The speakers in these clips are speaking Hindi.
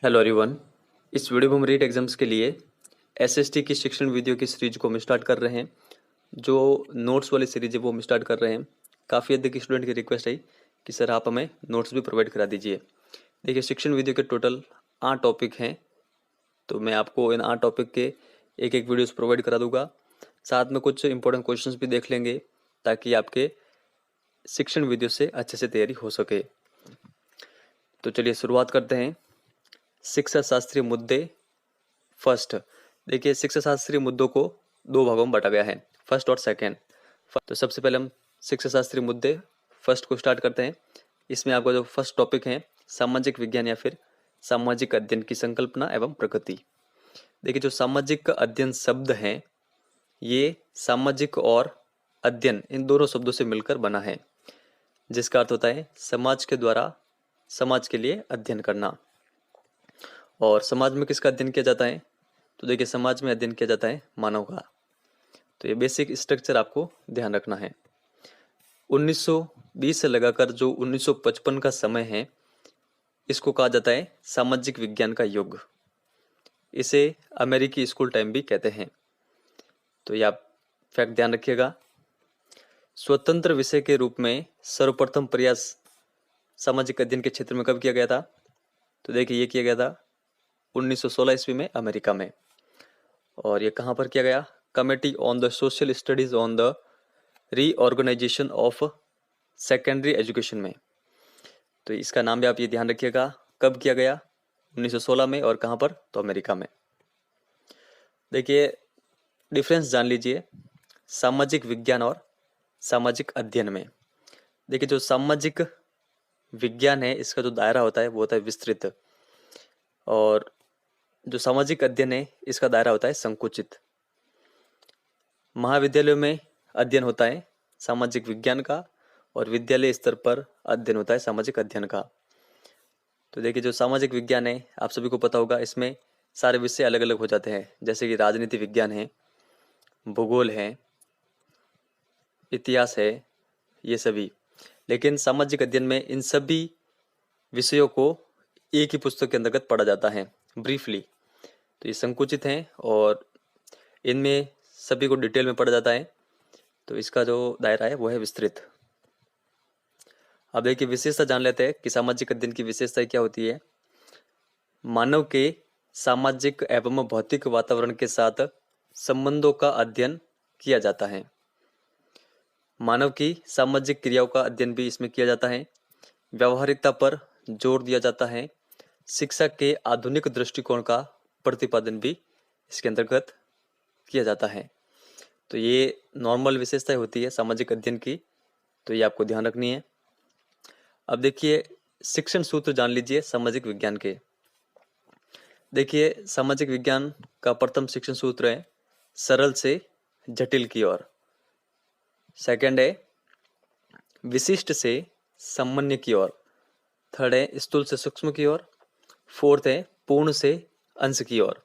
Hello everyone. इस वीडियो में हम रीट एग्जाम्स के लिए एसएसटी की शिक्षण वीडियो की सीरीज को हम स्टार्ट कर रहे हैं। जो नोट्स वाली सीरीज है वो हम स्टार्ट कर रहे हैं। काफ़ी अधिक स्टूडेंट की रिक्वेस्ट आई कि सर आप हमें नोट्स भी प्रोवाइड करा दीजिए। देखिए, शिक्षण वीडियो के टोटल 8 टॉपिक हैं, तो मैं आपको इन 8 टॉपिक के एक एक वीडियोस प्रोवाइड करा दूंगा। साथ में कुछ इंपॉर्टेंट क्वेश्चंस भी देख लेंगे ताकि आपके शिक्षण वीडियो से अच्छे से तैयारी हो सके। तो चलिए शुरुआत करते हैं। शिक्षा शास्त्रीय मुद्दे फर्स्ट। देखिए, शिक्षा शास्त्रीय मुद्दों को 2 भागों में बांटा गया है, फर्स्ट और सेकंड। तो सबसे पहले हम शिक्षा शास्त्रीय मुद्दे फर्स्ट को स्टार्ट करते हैं। इसमें आपका जो फर्स्ट टॉपिक है, सामाजिक विज्ञान या फिर सामाजिक अध्ययन की संकल्पना एवं प्रकृति। देखिए, जो सामाजिक अध्ययन शब्द है, ये सामाजिक और अध्ययन इन दोनों शब्दों से मिलकर बना है, जिसका अर्थ होता है समाज के द्वारा समाज के लिए अध्ययन करना। और समाज में किसका अध्ययन किया जाता है? तो देखिए, समाज में अध्ययन किया जाता है मानव का। तो ये बेसिक स्ट्रक्चर आपको ध्यान रखना है। 1920 से लगाकर जो 1955 का समय है, इसको कहा जाता है सामाजिक विज्ञान का युग। इसे अमेरिकी स्कूल टाइम भी कहते हैं। तो ये आप फैक्ट ध्यान रखिएगा। स्वतंत्र विषय के रूप में सर्वप्रथम प्रयास सामाजिक अध्ययन के क्षेत्र में कब किया गया था? तो देखिए, ये किया गया था 1916 ईस्वी में अमेरिका में। और ये कहाँ पर किया गया? Committee on the social studies on the reorganisation of secondary education में। तो इसका नाम भी आप ये ध्यान रखिएगा, कब किया गया? 1916 में। और कहाँ पर? तो अमेरिका में। देखिए, डिफरेंस जान लीजिए सामाजिक विज्ञान और सामाजिक अध्ययन में। देखिए, जो सामाजिक विज्ञान है, इसका जो दायरा होता है वो होता है विस्तृत, और जो सामाजिक अध्ययन है, इसका दायरा होता है संकुचित। महाविद्यालयों में अध्ययन होता है सामाजिक विज्ञान का, और विद्यालय स्तर पर अध्ययन होता है सामाजिक अध्ययन का। तो देखिए, जो सामाजिक विज्ञान है, आप सभी को पता होगा, इसमें सारे विषय अलग अलग हो जाते हैं, जैसे कि राजनीति विज्ञान है, भूगोल है, इतिहास है, ये सभी। लेकिन सामाजिक अध्ययन में इन सभी विषयों को एक ही पुस्तक के अंतर्गत पढ़ा जाता है ब्रीफली। तो ये संकुचित हैं और इनमें सभी को डिटेल में पढ़ा जाता है। तो इसका जो दायरा है वो है विस्तृत। अब देखिए, विशेषता जान लेते हैं कि सामाजिक अध्ययन की विशेषता क्या होती है। मानव के सामाजिक एवं भौतिक वातावरण के साथ संबंधों का अध्ययन किया जाता है। मानव की सामाजिक क्रियाओं का अध्ययन भी इसमें किया जाता है। व्यवहारिकता पर जोर दिया जाता है। शिक्षा के आधुनिक दृष्टिकोण का प्रतिपादन भी इसके अंतर्गत किया जाता है। तो ये नॉर्मल विशेषताएं होती है सामाजिक अध्ययन की, तो ये आपको ध्यान रखनी है। अब देखिए, शिक्षण सूत्र जान लीजिए सामाजिक विज्ञान के। देखिए, सामाजिक विज्ञान का प्रथम शिक्षण सूत्र है सरल से जटिल की ओर। सेकंड है विशिष्ट से सामान्य की ओर। थर्ड है स्थूल से सूक्ष्म की ओर। फोर्थ है पूर्ण से अंश की ओर।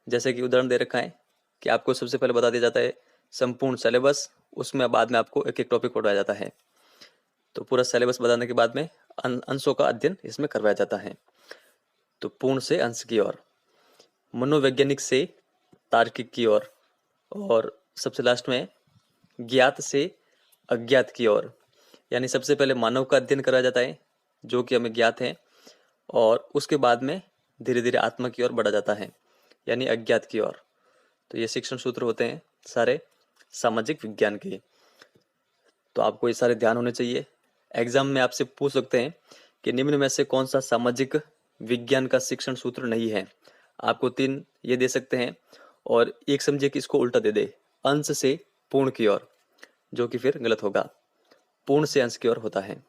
जैसे कि उदाहरण दे रखा है कि आपको सबसे पहले बता दिया जाता है संपूर्ण सिलेबस, उसमें बाद में आपको एक एक टॉपिक पढ़ाया जाता है। तो पूरा सिलेबस बताने के बाद में अंशों का अध्ययन इसमें करवाया जाता है। तो पूर्ण से अंश की ओर, मनोवैज्ञानिक से तार्किक की ओर, और सबसे लास्ट में ज्ञात से अज्ञात की ओर। यानी सबसे पहले मानव का अध्ययन कराया जाता है जो कि हमें ज्ञात है, और उसके बाद में धीरे धीरे आत्मा की ओर बढ़ा जाता है, यानी अज्ञात की ओर। तो ये शिक्षण सूत्र होते हैं सारे सामाजिक विज्ञान के। तो आपको ये सारे ध्यान होने चाहिए। एग्जाम में आपसे पूछ सकते हैं कि निम्न में से कौन सा सामाजिक विज्ञान का शिक्षण सूत्र नहीं है। आपको 3 ये दे सकते हैं, और एक समझिए कि इसको उल्टा दे दे, अंश से पूर्ण की ओर, जो कि फिर गलत होगा। पूर्ण से अंश की ओर होता है।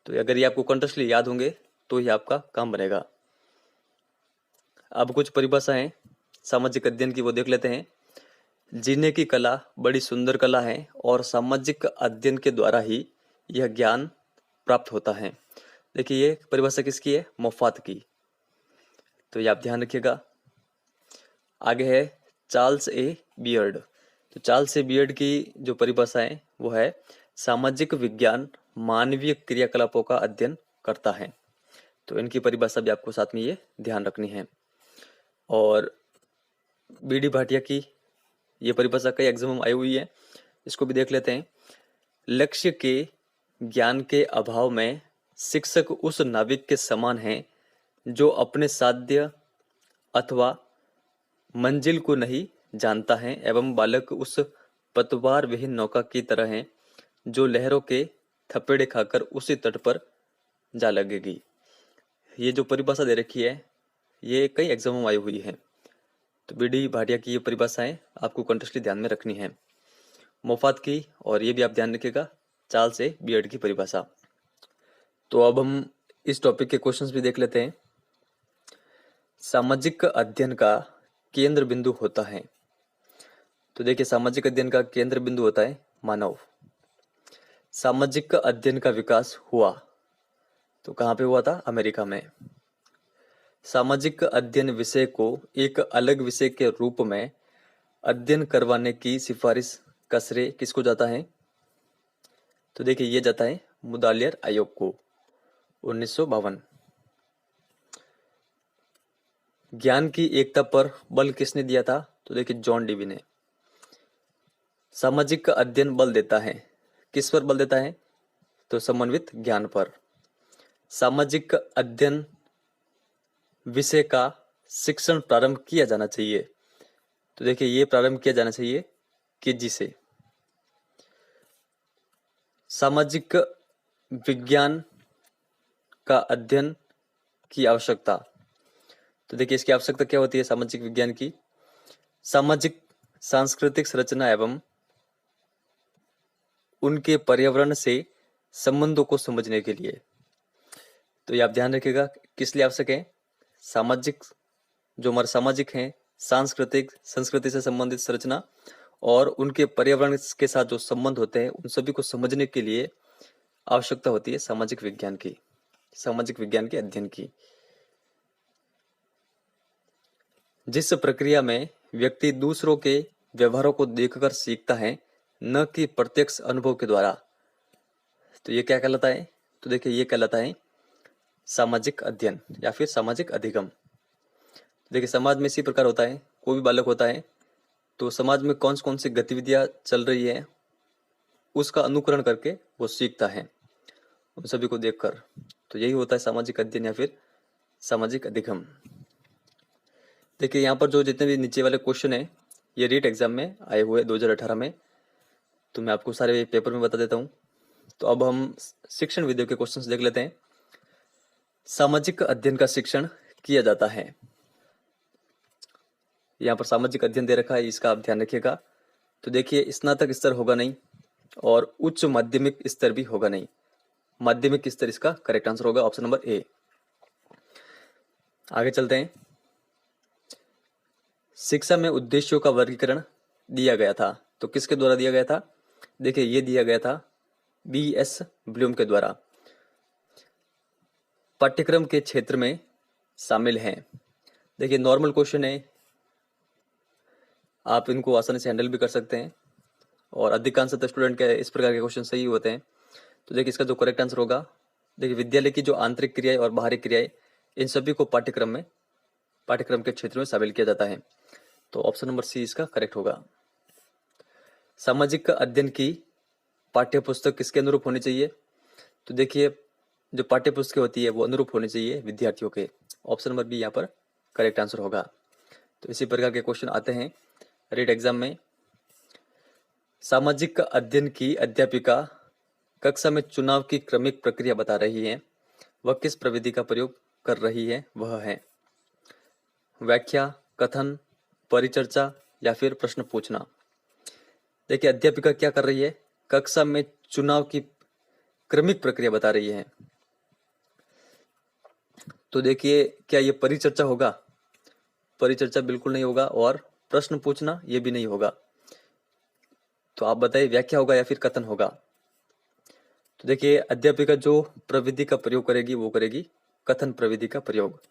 तो अगर ये आपको कंटेस्टली याद होंगे तो ये आपका काम बनेगा। अब कुछ परिभाषाएं सामाजिक अध्ययन की वो देख लेते हैं। जीने की कला बड़ी सुंदर कला है, और सामाजिक अध्ययन के द्वारा ही यह ज्ञान प्राप्त होता है। देखिए, ये परिभाषा किसकी है? मोफात की। तो ये आप ध्यान रखिएगा। आगे है चार्ल्स ए बियर्ड। तो चार्ल्स ए बियर्ड की जो परिभाषा है वो है सामाजिक विज्ञान मानवीय क्रियाकलापों का अध्ययन करता है। तो इनकी परिभाषा भी आपको साथ में ये ध्यान रखनी है। और बी.डी. भाटिया की ये परिभाषा कई एग्जाम में आई हुई है, इसको भी देख लेते हैं। लक्ष्य के ज्ञान के अभाव में शिक्षक उस नाविक के समान है जो अपने साध्य अथवा मंजिल को नहीं जानता है, एवं बालक उस पतवार विहीन नौका की तरह है जो लहरों के थपेड़े खाकर उसी तट पर जा लगेगी। ये जो परिभाषा दे रखी है ये कई एग्जामों में आई हुई है। तो बी.डी. भाटिया की ये परिभाषाएं आपको कंटेस्टली ध्यान में रखनी है। मोफात की, और ये भी आप ध्यान रखिएगा, चाल से बी.एड की परिभाषा। तो अब हम इस टॉपिक के क्वेश्चंस भी देख लेते हैं। सामाजिक अध्ययन का केंद्र बिंदु होता है। तो देखिए, सामाजिक अध्ययन का केंद्र बिंदु होता है मानव। सामाजिक अध्ययन का विकास हुआ तो कहाँ पे हुआ था? अमेरिका में। सामाजिक अध्ययन विषय को एक अलग विषय के रूप में अध्ययन करवाने की सिफारिश का श्रेय किसको जाता है? तो देखिए, ये जाता है मुदालियर आयोग को, 1952। ज्ञान की एकता पर बल किसने दिया था? तो देखिए, जॉन डीवी ने। सामाजिक अध्ययन बल देता है, किस पर बल देता है? तो समन्वित ज्ञान पर। सामाजिक अध्ययन विषय का शिक्षण प्रारंभ किया जाना चाहिए। तो देखिए, ये प्रारंभ किया जाना चाहिए केजी से। सामाजिक विज्ञान का अध्ययन की आवश्यकता। तो देखिए, इसकी आवश्यकता क्या होती है सामाजिक विज्ञान की? सामाजिक सांस्कृतिक संरचना एवं उनके पर्यावरण से संबंधों को समझने के लिए। तो ये आप ध्यान रखिएगा, किस लिए आवश्यक है? सामाजिक, जो हमारे सामाजिक हैं, सांस्कृतिक, संस्कृति से संबंधित संरचना और उनके पर्यावरण के साथ जो संबंध होते हैं उन सभी को समझने के लिए आवश्यकता होती है सामाजिक विज्ञान की, सामाजिक विज्ञान के अध्ययन की। जिस प्रक्रिया में व्यक्ति दूसरों के व्यवहारों को देखकर सीखता है, न कि प्रत्यक्ष अनुभव के द्वारा, तो ये क्या कहलाता है? तो देखिए, ये कहलाता है सामाजिक अध्ययन या फिर सामाजिक अधिगम। देखिए, समाज में इसी प्रकार होता है, कोई भी बालक होता है तो समाज में कौन कौन सी गतिविधियां चल रही है उसका अनुकरण करके वो सीखता है, उन सभी को देखकर। तो यही होता है सामाजिक अध्ययन या फिर सामाजिक अधिगम। देखिए, यहाँ पर जो जितने भी नीचे वाले क्वेश्चन है ये रीट एग्जाम में आए हुए 2018 में, तो मैं आपको सारे पेपर में बता देता हूँ। तो अब हम शिक्षण विधियों के क्वेश्चंस देख लेते हैं। सामाजिक अध्ययन का शिक्षण किया जाता है। यहाँ पर सामाजिक अध्ययन दे रखा है, इसका आप ध्यान रखिएगा। तो देखिए, स्नातक स्तर होगा नहीं और उच्च माध्यमिक स्तर भी होगा नहीं। माध्यमिक स्तर इसका करेक्ट आंसर होगा, ऑप्शन नंबर ए। आगे चलते हैं। शिक्षा में उद्देश्यों का वर्गीकरण दिया गया था, तो किसके द्वारा दिया गया था? देखिए, ये दिया गया था B.S. ब्लूम के द्वारा। पाठ्यक्रम के क्षेत्र में शामिल हैं। देखिए, नॉर्मल क्वेश्चन है, आप इनको आसानी से हैंडल भी कर सकते हैं और अधिकांशतः स्टूडेंट के इस प्रकार के क्वेश्चन सही होते हैं। तो देखिए, इसका जो करेक्ट आंसर होगा, देखिए, विद्यालय की जो आंतरिक क्रियाएं और बाहरी क्रियाएं, इन सभी को पाठ्यक्रम के क्षेत्र में शामिल किया जाता है। तो ऑप्शन नंबर सी इसका करेक्ट होगा। सामाजिक अध्ययन की पाठ्य पुस्तक किसके अनुरूप होनी चाहिए? तो देखिए, जो पाठ्य पुस्तकें होती है वो अनुरूप होनी चाहिए विद्यार्थियों के। ऑप्शन नंबर बी यहाँ पर करेक्ट आंसर होगा। तो इसी प्रकार के क्वेश्चन आते हैं रीट एग्जाम में। सामाजिक अध्ययन की अध्यापिका कक्षा में चुनाव की क्रमिक प्रक्रिया बता रही है, वह किस प्रविधि का प्रयोग कर रही है? वह है व्याख्या, कथन, परिचर्चा या फिर प्रश्न पूछना। देखिए, अध्यापिका क्या कर रही है? कक्षा में चुनाव की क्रमिक प्रक्रिया बता रही है। तो देखिए, क्या ये परिचर्चा होगा? परिचर्चा बिल्कुल नहीं होगा, और प्रश्न पूछना ये भी नहीं होगा। तो आप बताइए, व्याख्या होगा या फिर कथन होगा? तो देखिए, अध्यापिका जो प्रविधि का प्रयोग करेगी वो करेगी कथन प्रविधि का प्रयोग,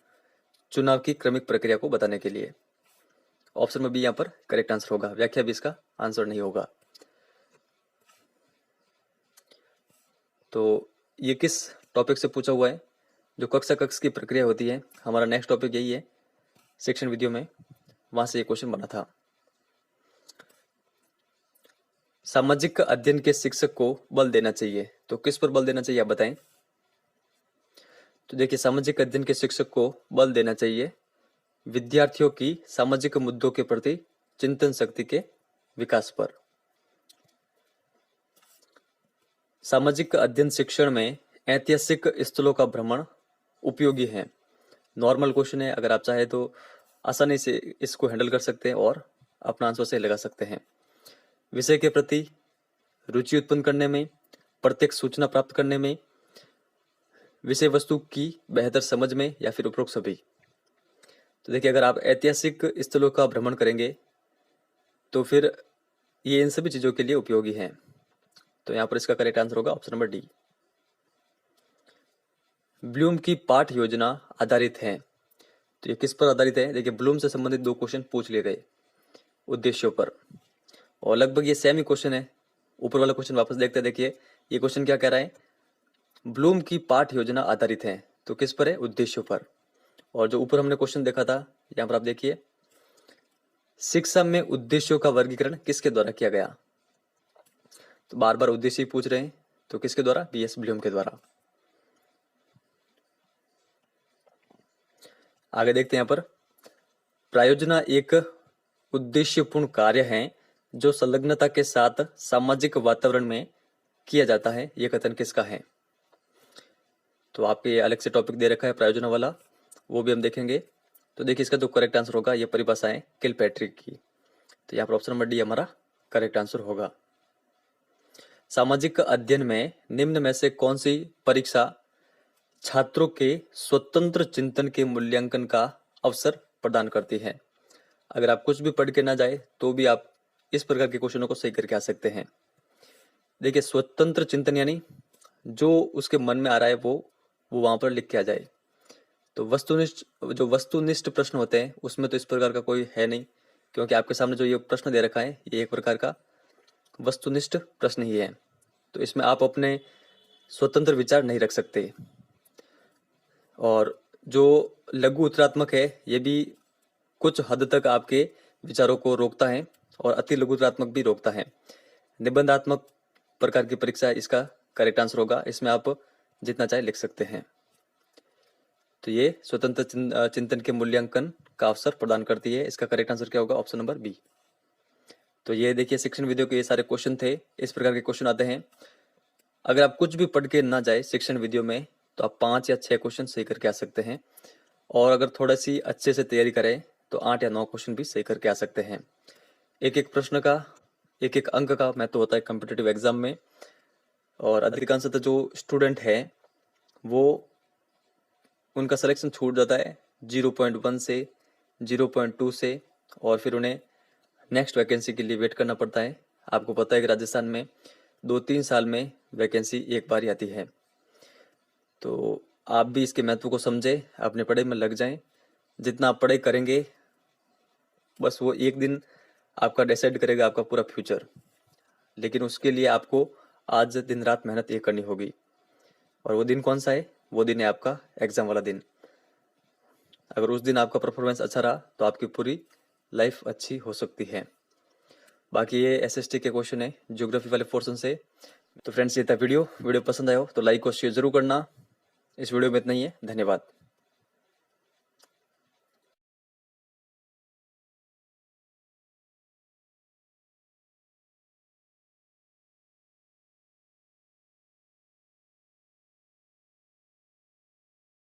चुनाव की क्रमिक प्रक्रिया को बताने के लिए। ऑप्शन में बी यहाँ पर करेक्ट आंसर होगा, व्याख्या भी इसका आंसर नहीं होगा। तो ये किस टॉपिक से पूछा हुआ है? जो कक्षा कक्ष की प्रक्रिया होती है, हमारा नेक्स्ट टॉपिक यही है सेक्शन वीडियो में, वहां से ये क्वेश्चन बना था। सामाजिक अध्ययन के शिक्षक को बल देना चाहिए, तो किस पर बल देना चाहिए आप बताएं। तो देखिए, सामाजिक अध्ययन के शिक्षक को बल देना चाहिए विद्यार्थियों की सामाजिक मुद्दों के प्रति चिंतन शक्ति के विकास पर। सामाजिक अध्ययन शिक्षण में ऐतिहासिक स्थलों का भ्रमण उपयोगी है। नॉर्मल क्वेश्चन है, अगर आप चाहे तो आसानी से इसको हैंडल कर सकते हैं और अपना आंसर सही लगा सकते हैं। विषय के प्रति रुचि उत्पन्न करने में, प्रत्येक सूचना प्राप्त करने में, विषय वस्तु की बेहतर समझ में, या फिर उपरोक्त सभी। तो देखिए, अगर आप ऐतिहासिक स्थलों का भ्रमण करेंगे तो फिर ये इन सभी चीजों के लिए उपयोगी है। तो यहां पर इसका करेक्ट आंसर होगा ऑप्शन नंबर डी। ब्लूम की पाठ योजना आधारित है, तो ये किस पर आधारित है। देखिए, ब्लूम से संबंधित 2 क्वेश्चन पूछ लिए गए उद्देश्यों पर, और लगभग ये सेम ही क्वेश्चन है। ऊपर वाला क्वेश्चन वापस देखते हैं। देखिए, ये क्वेश्चन क्या कह रहा है, ब्लूम की पाठ योजना आधारित है, तो किस पर है, उद्देश्यों पर। और जो ऊपर हमने क्वेश्चन देखा था, यहां पर आप देखिए, शिक्षा में उद्देश्यों का वर्गीकरण किसके द्वारा किया गया। तो बार बार उद्देश्य ही पूछ रहे हैं, तो किसके द्वारा, बीएस ब्लूम के द्वारा। आगे देखते हैं, यहां पर प्रायोजना एक उद्देश्यपूर्ण कार्य है जो संलग्नता के साथ सामाजिक वातावरण में किया जाता है, यह कथन किसका है। तो आपके अलग से टॉपिक दे रखा है प्रायोजना वाला, वो भी हम देखेंगे। तो देखिए, इसका जो करेक्ट आंसर होगा, ये परिभाषा है किलपैट्रिक की। तो यहाँ पर ऑप्शन नंबर डी हमारा करेक्ट आंसर होगा। सामाजिक अध्ययन में निम्न में से कौन सी परीक्षा छात्रों के स्वतंत्र चिंतन के मूल्यांकन का अवसर प्रदान करती है। अगर आप कुछ भी पढ़ के ना जाए तो भी आप इस प्रकार के क्वेश्चनों को सही करके आ सकते हैं। देखिए, स्वतंत्र चिंतन यानी जो उसके मन में आ रहा है वो वहां पर लिख के आ जाए। तो वस्तुनिष्ठ प्रश्न होते हैं उसमें तो इस प्रकार का कोई है नहीं, क्योंकि आपके सामने जो ये प्रश्न दे रखा है ये एक प्रकार का वस्तुनिष्ठ प्रश्न ही है। तो इसमें आप अपने स्वतंत्र विचार नहीं रख सकते। और जो लघु उत्तरात्मक है ये भी कुछ हद तक आपके विचारों को रोकता है, और अति लघु उत्तरात्मक भी रोकता है। निबंधात्मक प्रकार की परीक्षा इसका करेक्ट आंसर होगा, इसमें आप जितना चाहे लिख सकते हैं। तो ये स्वतंत्र चिंतन के मूल्यांकन का अवसर प्रदान करती है। इसका करेक्ट आंसर क्या होगा, ऑप्शन नंबर बी। तो ये देखिए, शिक्षण वीडियो के ये सारे क्वेश्चन थे, इस प्रकार के क्वेश्चन आते हैं। अगर आप कुछ भी पढ़ के ना जाए शिक्षण वीडियो में तो आप 5 या 6 क्वेश्चन सही करके आ सकते हैं, और अगर थोड़ा सी अच्छे से तैयारी करें तो 8 या 9 क्वेश्चन भी सही करके आ सकते हैं। एक एक प्रश्न का एक एक अंक का महत्व होता है कॉम्पिटिटिव एग्जाम में, और अधिकांशतः जो स्टूडेंट है वो उनका सिलेक्शन छूट जाता है 0.1 से 0.2 से, और फिर उन्हें नेक्स्ट वैकेंसी के लिए वेट करना पड़ता है। आपको पता है कि राजस्थान में 2-3 साल में वैकेंसी एक बार ही आती है। तो आप भी इसके महत्व को समझें, अपने पढ़ाई में लग जाएं। जितना आप पढ़ाई करेंगे बस वो एक दिन आपका डिसाइड करेगा आपका पूरा फ्यूचर, लेकिन उसके लिए आपको आज दिन रात मेहनत ये करनी होगी। और वो दिन कौन सा है, वो दिन है आपका एग्जाम वाला दिन। अगर उस दिन आपका परफॉर्मेंस अच्छा रहा तो आपकी पूरी लाइफ अच्छी हो सकती है। बाकी ये एसएसटी के क्वेश्चन है ज्योग्राफी वाले पोर्शन से। तो फ्रेंड्स, ये था वीडियो पसंद आया हो तो लाइक और शेयर जरूर करना। इस वीडियो में इतना ही है, धन्यवाद।